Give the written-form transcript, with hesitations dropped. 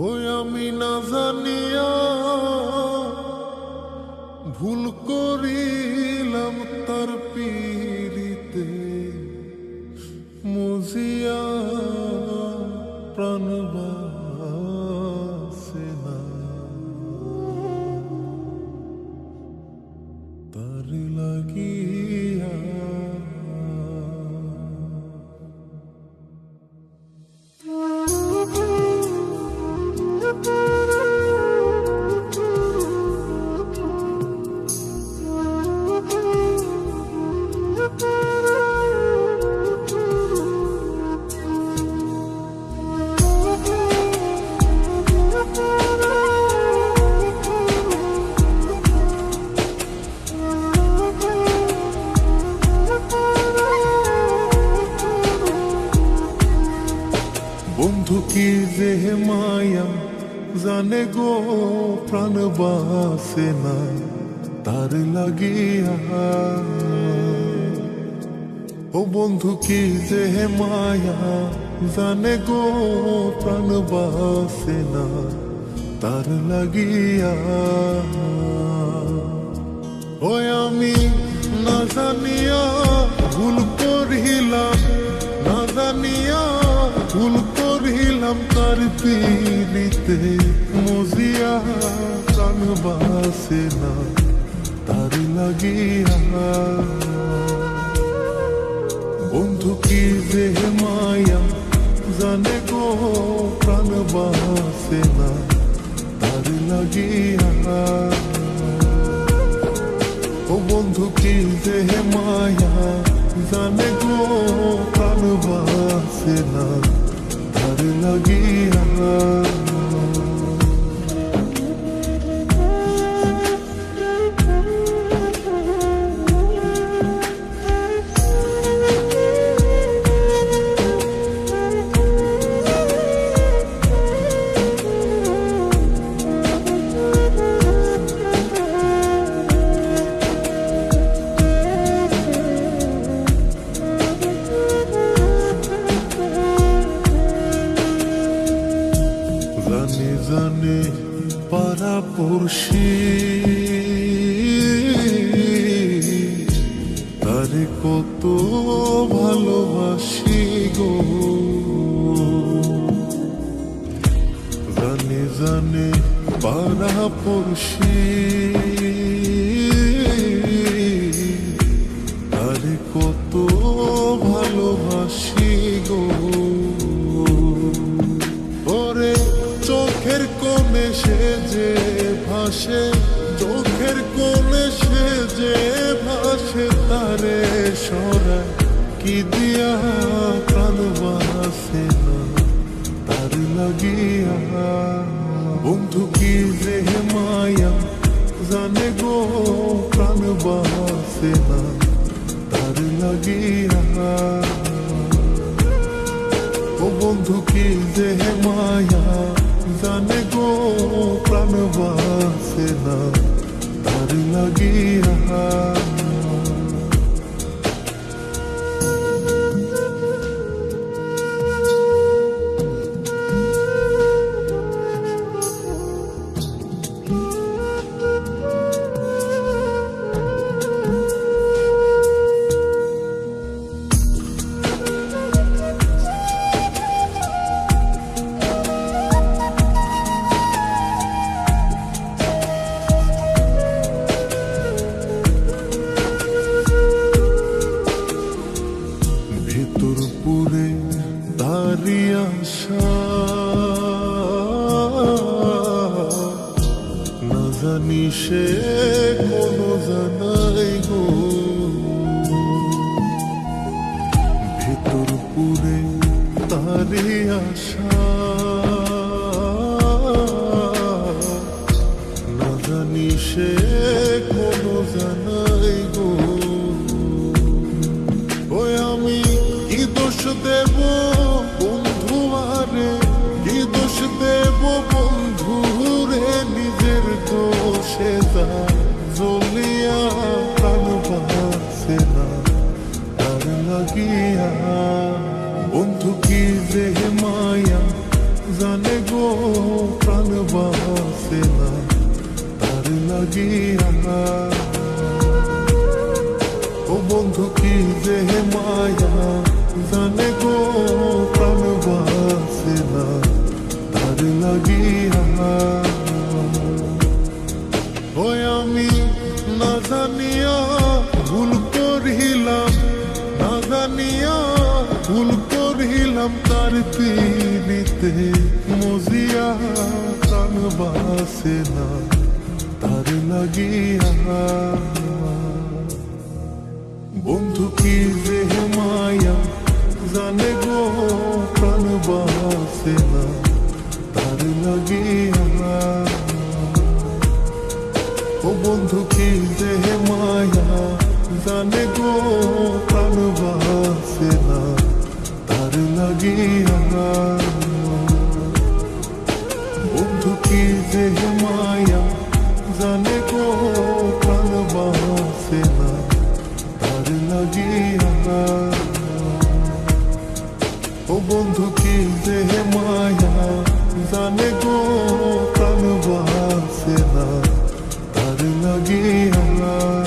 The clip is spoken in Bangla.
ওই আমি না জানিয়া ভুল করিলাম তার পীড়িতে মুজিয়া প্রাণ বাসে না তার লাগিয়া। বন্ধু কি যে মায়া জানে গো প্রাণ বাসে না তার লাগিয়া। ও বন্ধু কি যে মায়া জানে গো প্রাণ বাসে না তার লাগিয়া। ওই আমি না জানিয়া ভুল করিলাম, না জানিয়া ভুল করিলাম তার পীড়িতে মজিয়া প্রাণ বাসে না তার লাগিয়া। বন্ধু কি যে মায়া জানে গো প্রাণ বাসে না তার লাগিয়া। ও বন্ধু কি যে মায়া জানে গো প্রাণ বাসে না তার লাগিয়া। জানে জানে পাড়া পড়শি তারে কত ভালোবাসি গো। জানে জানে পাড়া পড়শি তারে কত ভালোবাসি গো। ওরে চোখের কোণে সে যে ভাসে, চোখের কোণে সে যে ভাসে তারে সরা কি দিয়া প্রাণ বাসে না তার লাগিয়া। বন্ধু কি যে মায়া জানে গো প্রাণ বাসে না তার লাগিয়া। ও বন্ধু কি যে মায়া জানে গো প্রাণ বাসে না তার লাগিয়া। ভিতর পুরে তারি আশা না জানি সে কোনো জানাই গো। ভিতর পুরে তারি আশা না জানি সে কোনো জানাই গো। ওই আমি কি দোষ দেব বন্ধু আরে, কি দোষ দেব বন্ধু রে, নিজের দোষে যা জ্বলিয়া প্রাণ বাসে না তার লাগিয়া। বন্ধু কি যে মায়া জানে গো গো প্রাণ বাসে না তার লাগিয়া। ও বন্ধু কি যে মায়া জানে গো প্রাণ বাসে না তার লাগিয়া। ওই আমি না জানিয়া ভুল করিলাম, না জানিয়া ভুল করিলাম তার পিড়িতে মজিয়া প্রাণ বাসে না তার লাগিয়া। বন্ধু কি যে মায়া জানে গো প্রাণ বাসে না তার লাগিয়া। ও বন্ধু কি যে মায়া জানে গো প্রাণ বাসে না তার লাগিয়া। বন্ধু কি যে মায়া জানে গো প্রাণ বাসে না তার লাগিয়া। ও বন্ধু কি যে মায়া জানে গো প্রাণ বাসে না তার লাগিয়া।